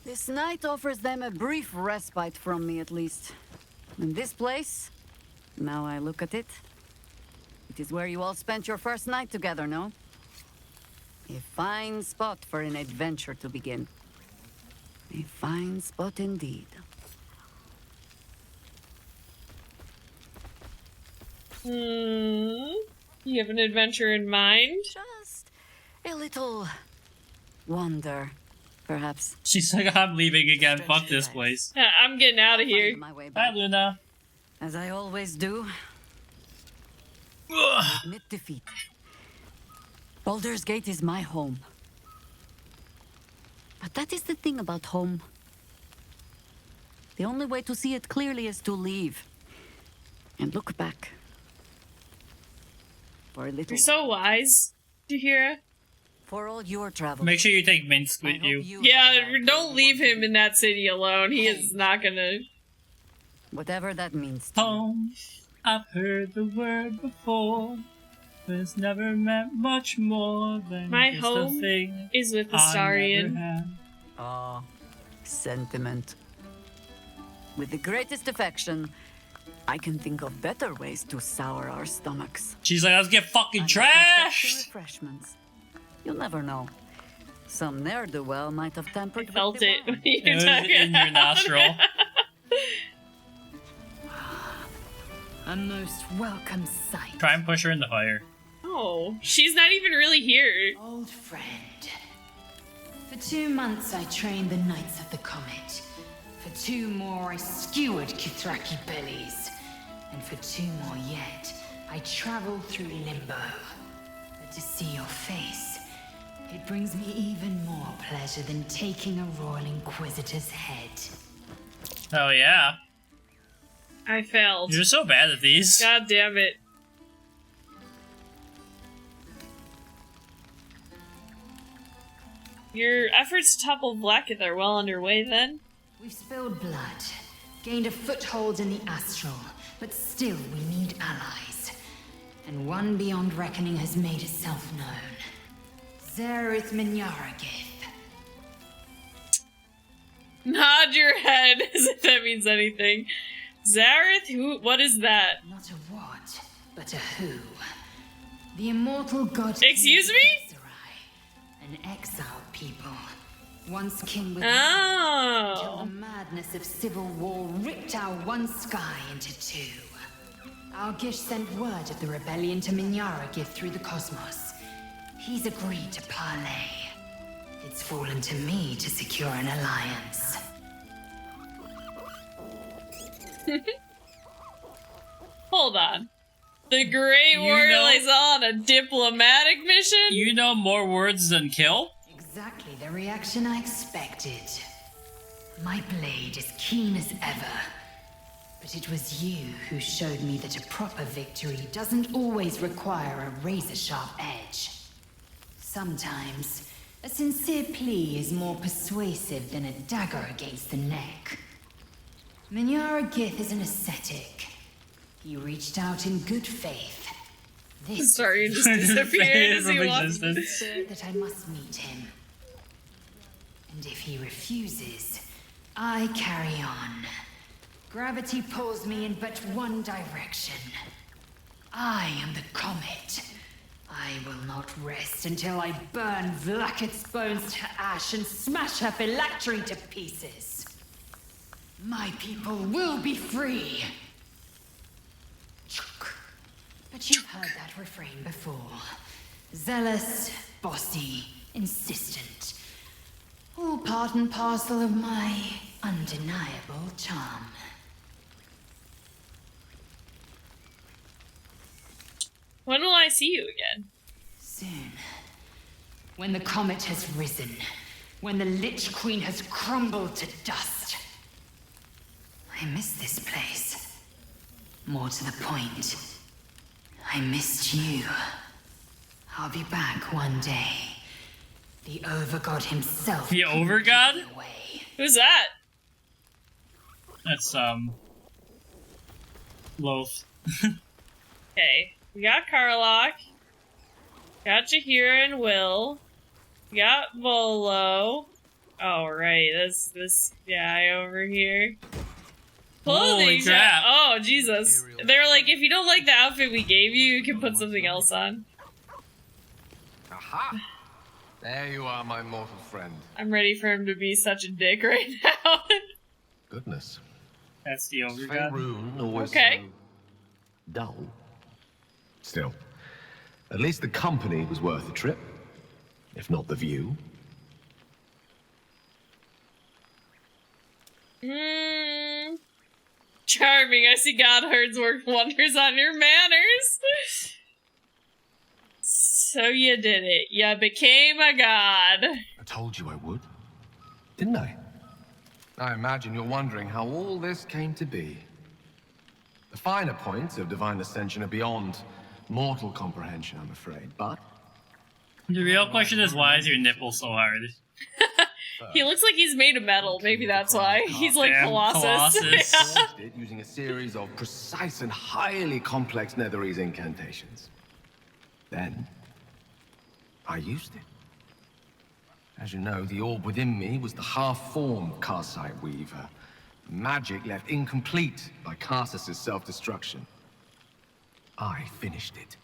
[SPEAKER 11] This night offers them a brief respite from me, at least. And this place, now I look at it, it is where you all spent your first night together, no? A fine spot for an adventure to begin. A fine spot indeed.
[SPEAKER 3] You have an adventure in mind?
[SPEAKER 11] Just a little wonder, perhaps.
[SPEAKER 2] She's like, I'm leaving again. Fuck this place.
[SPEAKER 3] I'm getting out of here.
[SPEAKER 11] My way
[SPEAKER 2] Bye,
[SPEAKER 11] back,
[SPEAKER 2] Luna.
[SPEAKER 11] as I always do. Admit defeat. Baldur's Gate is my home. But that is the thing about home. The only way to see it clearly is to leave. And look back. For a little
[SPEAKER 3] You're so wise, Jahira.
[SPEAKER 11] For all your travels.
[SPEAKER 2] Make sure you take Minsk with you.
[SPEAKER 3] Yeah, don't leave him in that city alone. He is not gonna...
[SPEAKER 11] Whatever that means to you.
[SPEAKER 2] Home. I've heard the word before. But it's never meant much more than
[SPEAKER 3] My
[SPEAKER 2] just
[SPEAKER 3] home
[SPEAKER 2] a thing
[SPEAKER 3] is with the
[SPEAKER 2] I never
[SPEAKER 3] Starian.
[SPEAKER 2] had.
[SPEAKER 11] Ah, sentiment. With the greatest affection, I can think of better ways to sour our stomachs.
[SPEAKER 2] She's like, let's get fucking
[SPEAKER 11] And with respect to
[SPEAKER 2] trashed.
[SPEAKER 11] refreshments. You'll never know. Some ne'er-do-well might have
[SPEAKER 3] I
[SPEAKER 11] tampered
[SPEAKER 3] felt
[SPEAKER 11] with the
[SPEAKER 3] it when
[SPEAKER 11] wine.
[SPEAKER 3] you
[SPEAKER 2] It
[SPEAKER 3] were
[SPEAKER 2] was
[SPEAKER 3] talking
[SPEAKER 2] in your
[SPEAKER 3] about
[SPEAKER 2] nostril.
[SPEAKER 3] it.
[SPEAKER 4] A most welcome sight.
[SPEAKER 2] Try and push her in the fire.
[SPEAKER 3] Oh, she's not even really here.
[SPEAKER 12] Old friend. For 2 months I trained the Knights of the Comet. For 2 more I skewered Kithraki bellies. And for 2 more yet, I traveled through Limbo. But to see your face, it brings me even more pleasure than taking a Royal Inquisitor's head.
[SPEAKER 2] Oh yeah.
[SPEAKER 3] I failed.
[SPEAKER 2] You're so bad at these.
[SPEAKER 3] God damn it. Your efforts to topple Blacketh are well underway then?
[SPEAKER 12] We've spilled blood, gained a foothold in the astral, but still we need allies. And one beyond reckoning has made itself known. Zareth Minyaragith.
[SPEAKER 3] Nod your head as if that means anything. Zareth? Who? What is that?
[SPEAKER 12] Not a what, but a who. The immortal god.
[SPEAKER 3] Excuse me?
[SPEAKER 12] An exiled people. Once king with
[SPEAKER 3] Oh.
[SPEAKER 12] until the madness of civil war ripped our one sky into 2. Our Gish sent word of the rebellion to Minyaragith through the cosmos. He's agreed to parley. It's fallen to me to secure an alliance.
[SPEAKER 3] Hold on. The Grey Warrior is on a diplomatic mission?
[SPEAKER 2] You know more words than kill?
[SPEAKER 12] Exactly the reaction I expected. My blade is keen as ever. But it was you who showed me that a proper victory doesn't always require a razor-sharp edge. Sometimes, a sincere plea is more persuasive than a dagger against the neck. Minyaragith is an ascetic. He reached out in good faith. This
[SPEAKER 3] Sorry, just disappeared as he walked.
[SPEAKER 12] that I must meet him. And if he refuses, I carry on. Gravity pulls me in but one direction. I am the comet. I will not rest until I burn Vlaakith's bones to ash and smash her phylactery to pieces. My people will be free. But you've heard that refrain before. Zealous, bossy, insistent. All part and parcel of my undeniable charm.
[SPEAKER 3] When will I see you again?
[SPEAKER 12] Soon. When the comet has risen. When the Lich Queen has crumbled to dust. I miss this place. More to the point, I missed you. I'll be back one day. The Overgod himself.
[SPEAKER 2] The Overgod?
[SPEAKER 3] Who's that?
[SPEAKER 2] That's, Loth.
[SPEAKER 3] Okay. We got Karlach. Got Jaheira and Will. We got Volo. Oh, right. This guy over here.
[SPEAKER 2] Holy crap.
[SPEAKER 3] Oh, Jesus. They're like, if you don't like the outfit we gave you, you can put something else on.
[SPEAKER 7] Aha! There you are, my mortal friend.
[SPEAKER 3] I'm ready for him to be such a dick right now.
[SPEAKER 7] Goodness.
[SPEAKER 2] That's the Overgod.
[SPEAKER 7] Faerun always
[SPEAKER 3] Okay.
[SPEAKER 7] so dull. Still, at least the company was worth the trip, if not the view.
[SPEAKER 3] Charming. I see Godherds work wonders on your manners. So you did it. You became a god.
[SPEAKER 7] I told you I would, didn't I? I imagine you're wondering how all this came to be. The finer points of divine ascension are beyond mortal comprehension, I'm afraid, but...
[SPEAKER 2] The real question is, why is your nipple so hard?
[SPEAKER 3] He looks like he's made of metal. Maybe that's why. He's like
[SPEAKER 2] Damn,
[SPEAKER 3] Colossus.
[SPEAKER 7] Forged it using a series of precise and highly complex Netherese incantations. Then, I used it. As you know, the orb within me was the half-formed Karsite Weaver. Magic left incomplete by Karsus' self-destruction. I finished it.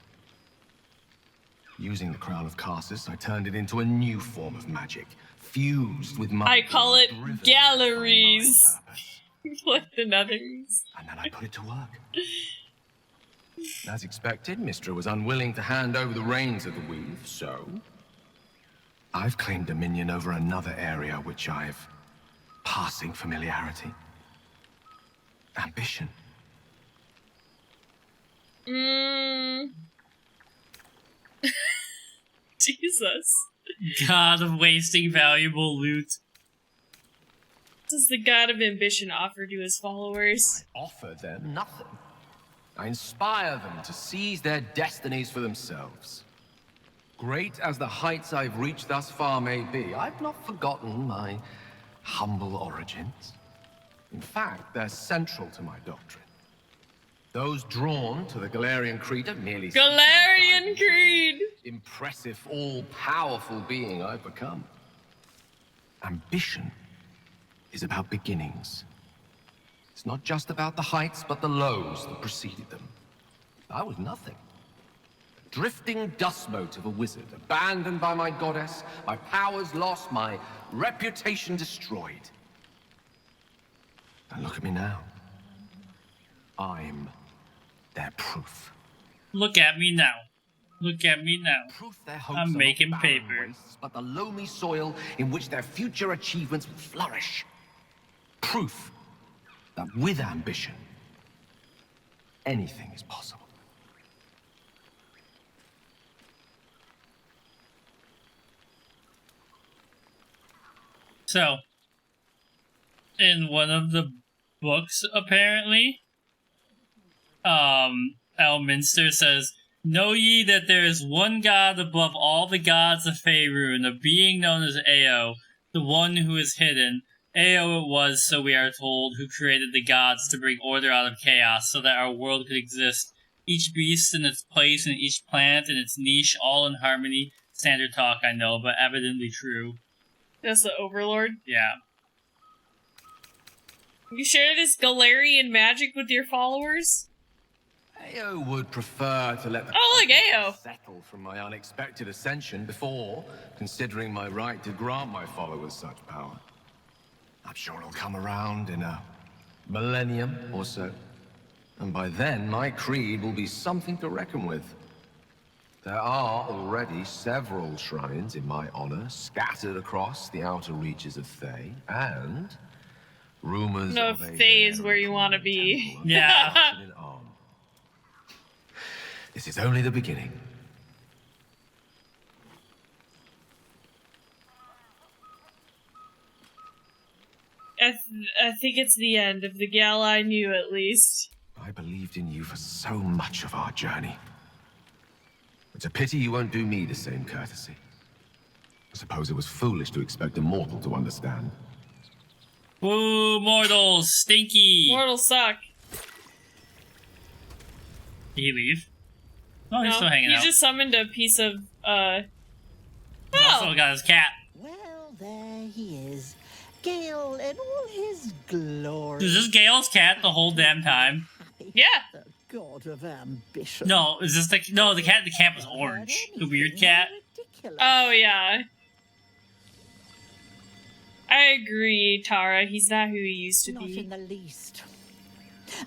[SPEAKER 7] Using the Crown of Karsus, I turned it into a new form of magic, fused with my...
[SPEAKER 3] I call it
[SPEAKER 7] driven
[SPEAKER 3] galleries.
[SPEAKER 7] by my purpose.
[SPEAKER 3] Like the Netherese.
[SPEAKER 7] And then I put it to work. As expected, Mystra was unwilling to hand over the reins of the weave, so... I've claimed dominion over another area which I've passing familiarity. Ambition.
[SPEAKER 3] Jesus.
[SPEAKER 2] God of wasting valuable loot.
[SPEAKER 3] What does the god of ambition offer to his followers?
[SPEAKER 7] I offer them nothing. I inspire them to seize their destinies for themselves. Great as the heights I've reached thus far may be, I've not forgotten my humble origins. In fact, they're central to my doctrine. Those drawn to the Galarian Creed have merely...
[SPEAKER 3] Galarian Creed!
[SPEAKER 7] Impressive, all-powerful being I've become. Ambition is about beginnings. It's not just about the heights, but the lows that preceded them. I was nothing. A drifting dust mote of a wizard, abandoned by my goddess, my powers lost, my reputation destroyed. And look at me now. I'm their proof.
[SPEAKER 2] Look at me now. Look at me now.
[SPEAKER 7] Proof their hopes
[SPEAKER 2] I'm
[SPEAKER 7] are
[SPEAKER 2] making
[SPEAKER 7] not barren
[SPEAKER 2] paper.
[SPEAKER 7] wastes, but the loamy soil in which their future achievements will flourish. Proof that with ambition, anything is possible.
[SPEAKER 2] So, in one of the books, apparently, Elminster says, "Know ye that there is one god above all the gods of Faerun, a being known as Ao, the one who is hidden. Ao it was, so we are told, who created the gods to bring order out of chaos, so that our world could exist. Each beast in its place and each plant in its niche, all in harmony. Standard talk, I know, but evidently true."
[SPEAKER 3] That's the Overlord.
[SPEAKER 2] Yeah.
[SPEAKER 3] You share this Galarian magic with your followers?
[SPEAKER 7] Ao would prefer to let the
[SPEAKER 3] Oh, look, Ao.
[SPEAKER 7] settle from my unexpected ascension before considering my right to grant my followers such power. I'm sure it'll come around in a millennium or so. And by then, my creed will be something to reckon with. There are already several shrines in my honor scattered across the outer reaches of Thay, and rumors
[SPEAKER 3] No,
[SPEAKER 7] of a
[SPEAKER 3] Thay is
[SPEAKER 7] very
[SPEAKER 3] where you want to
[SPEAKER 7] prominent
[SPEAKER 3] be.
[SPEAKER 7] temple of
[SPEAKER 2] Yeah.
[SPEAKER 7] in Arm. This is only the beginning.
[SPEAKER 3] I think it's the end of the gal I knew, at least.
[SPEAKER 7] I believed in you for so much of our journey. It's a pity you won't do me the same courtesy. I suppose it was foolish to expect a mortal to understand.
[SPEAKER 2] Woo, mortals, stinky.
[SPEAKER 3] Mortals suck.
[SPEAKER 2] Did he leave? Oh, he's
[SPEAKER 3] No,
[SPEAKER 2] still hanging
[SPEAKER 3] he
[SPEAKER 2] out.
[SPEAKER 3] just summoned a piece of,
[SPEAKER 2] He's also got his cat.
[SPEAKER 13] Well, there he is. Gale in all his glory.
[SPEAKER 2] Is this Gale's cat the whole damn time?
[SPEAKER 3] Yeah.
[SPEAKER 13] The god of ambition.
[SPEAKER 2] No, is this the no? The cat in the camp was orange. The weird cat.
[SPEAKER 13] Ridiculous.
[SPEAKER 3] Oh, yeah. I agree, Tara. He's not who he used to
[SPEAKER 13] Not
[SPEAKER 3] be.
[SPEAKER 13] in the least.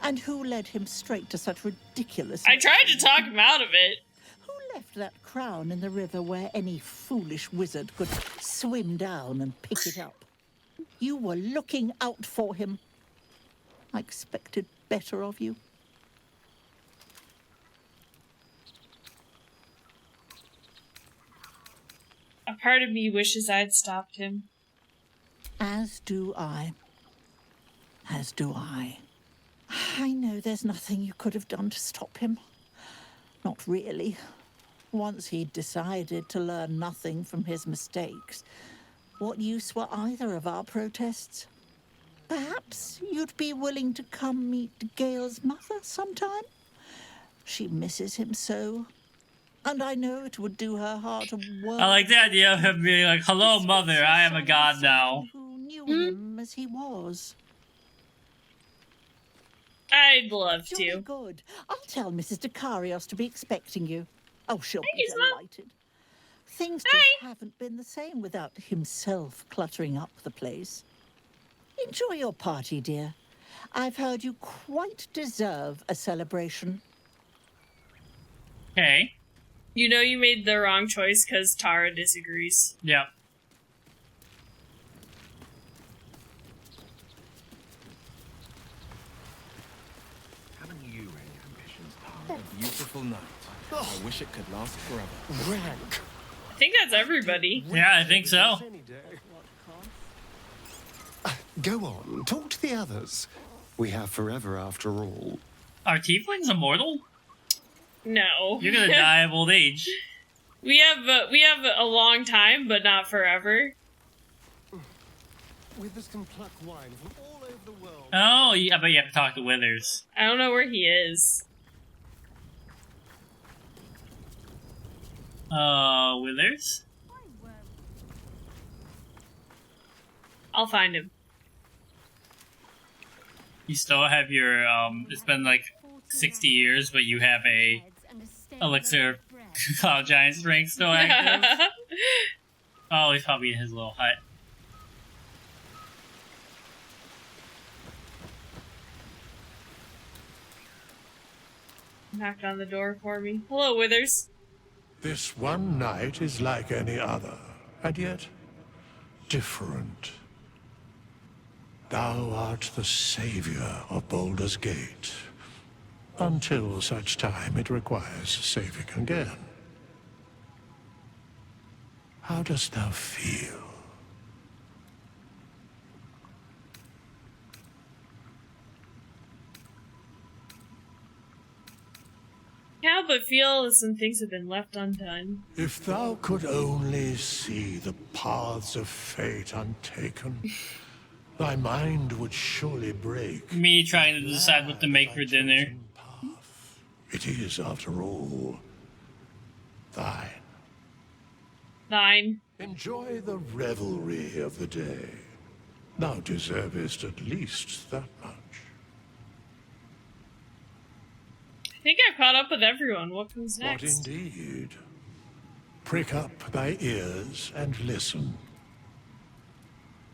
[SPEAKER 13] And who led him straight to such ridiculous...
[SPEAKER 3] I tried to talk him out of it.
[SPEAKER 13] Who left that crown in the river where any foolish wizard could swim down and pick it up? You were looking out for him. I expected better of you.
[SPEAKER 3] A part of me wishes I'd stopped him.
[SPEAKER 13] As do I. As do I. I know there's nothing you could have done to stop him. Not really. Once he'd decided to learn nothing from his mistakes, what use were either of our protests? Perhaps you'd be willing to come meet Gale's mother sometime? She misses him so. And I know it would do her heart a world.
[SPEAKER 2] I like the idea of him being like, "Hello, mother. I am a god now."
[SPEAKER 13] Who knew him as he was.
[SPEAKER 3] I'd love
[SPEAKER 13] Jolly
[SPEAKER 3] to.
[SPEAKER 13] good. I'll tell Mrs. Dekarios to be expecting you. Oh, she'll be
[SPEAKER 3] Thanks, Mum.
[SPEAKER 13] delighted. Things just haven't been the same without himself cluttering up the place. Enjoy your party, dear. I've heard you quite deserve a celebration.
[SPEAKER 2] Okay.
[SPEAKER 3] You know you made the wrong choice because Tara disagrees.
[SPEAKER 2] Yep.
[SPEAKER 7] Haven't you any ambitions,
[SPEAKER 9] A beautiful night. I wish it could last forever.
[SPEAKER 1] Rank.
[SPEAKER 3] I think that's everybody.
[SPEAKER 2] Yeah, I think so.
[SPEAKER 1] Any day. Go on, talk to the others. We have forever after all.
[SPEAKER 2] Are tieflings immortal?
[SPEAKER 3] No.
[SPEAKER 2] You're gonna die of old age.
[SPEAKER 3] We have a long time, but not forever.
[SPEAKER 1] Withers can pluck wine from all over the world.
[SPEAKER 2] Oh, yeah, but you have to talk to Withers.
[SPEAKER 3] I don't know where he is.
[SPEAKER 2] Withers?
[SPEAKER 3] I'll find him.
[SPEAKER 2] You still have your, it's been like 60 years, but you have a Elixir Cloud Giant strength still active. Oh, he's probably in his little hut.
[SPEAKER 3] Knocked on the door for me. Hello, Withers.
[SPEAKER 5] This one night is like any other, and yet different. Thou art the savior of Baldur's Gate, until such time it requires saving again. How dost thou feel?
[SPEAKER 3] Yeah, but feel some things have been left undone.
[SPEAKER 5] If thou could only see the paths of fate untaken, thy mind would surely break.
[SPEAKER 2] Me trying to decide what to make for dinner.
[SPEAKER 5] It is, after all, thine.
[SPEAKER 3] Thine.
[SPEAKER 5] Enjoy the revelry of the day. Thou deservest at least that much.
[SPEAKER 3] I think I caught up with everyone. What comes
[SPEAKER 5] What
[SPEAKER 3] next?
[SPEAKER 5] indeed? Prick up thy ears and listen.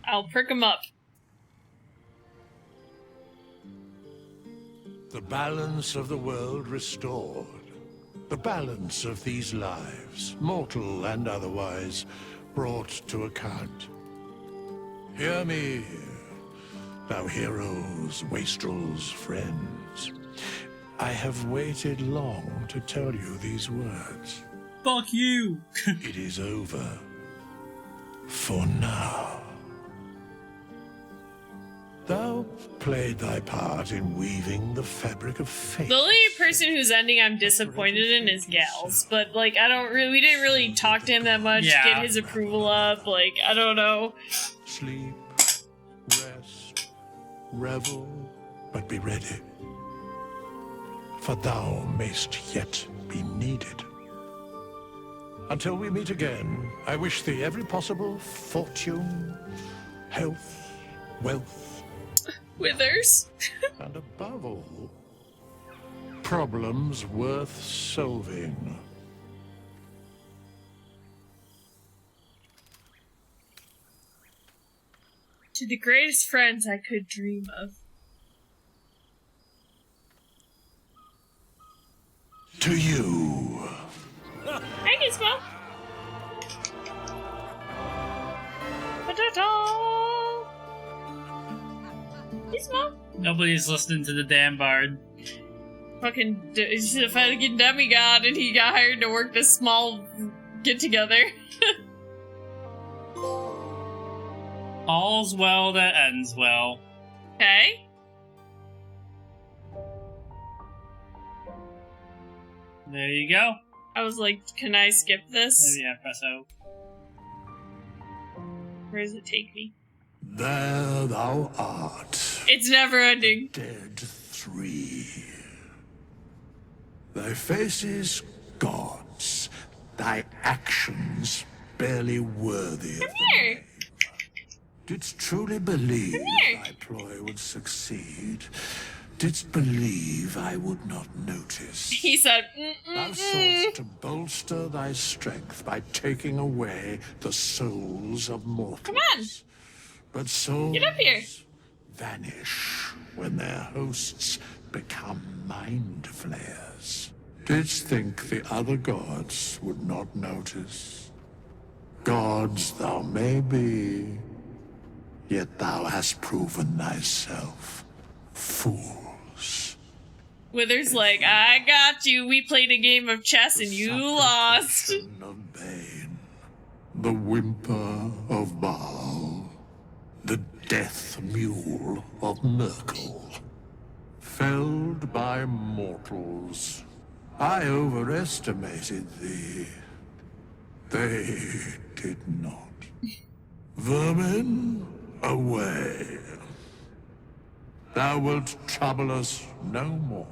[SPEAKER 3] I'll prick them up.
[SPEAKER 5] The balance of the world restored. The balance of these lives, mortal and otherwise, brought to account. Hear me, thou heroes, wastrels, friends. I have waited long to tell you these words.
[SPEAKER 2] Fuck you!
[SPEAKER 5] It is over. For now. Thou played thy part in weaving the fabric of fate.
[SPEAKER 3] The only person whose ending I'm disappointed in is Gal's, but like we didn't really talk to him that much, get his approval up, like I don't know.
[SPEAKER 5] Sleep, rest, revel, but be ready. For thou mayst yet be needed. Until we meet again, I wish thee every possible fortune, health, wealth,
[SPEAKER 3] Withers.
[SPEAKER 5] and above all, problems worth solving.
[SPEAKER 3] To the greatest friends I could dream of.
[SPEAKER 5] To you.
[SPEAKER 3] Hi, Gizmo. Ta-ta-ta. Gizmo.
[SPEAKER 2] Nobody's listening to the damn bard.
[SPEAKER 3] He's a fucking demigod and he got hired to work this small get-together.
[SPEAKER 2] All's well that ends well.
[SPEAKER 3] Okay.
[SPEAKER 2] There you go.
[SPEAKER 3] I was like, can I skip this?
[SPEAKER 2] Yeah, press O.
[SPEAKER 3] Where does it take me?
[SPEAKER 5] There thou art.
[SPEAKER 3] It's never ending.
[SPEAKER 5] Dead 3. Thy face is God's, thy actions barely worthy of the
[SPEAKER 3] Here.
[SPEAKER 5] name. Didst truly believe
[SPEAKER 3] here.
[SPEAKER 5] thy ploy would succeed? Didst believe I would not notice?
[SPEAKER 3] He said,
[SPEAKER 5] Thou soughtst to bolster thy strength by taking away the souls of mortals.
[SPEAKER 3] Come on.
[SPEAKER 5] But souls
[SPEAKER 3] Get up here.
[SPEAKER 5] vanish when their hosts become Mindflayers. Didst think the other gods would not notice? Gods thou may be, yet thou hast proven thyself fools.
[SPEAKER 3] Withers like, I got you. We played a game of chess and you lost.
[SPEAKER 5] Supplication of Bane, the whimper of Baal, the death mule of Merkel. Felled by mortals, I overestimated thee. They did not. Vermin, away. Thou wilt trouble us no more.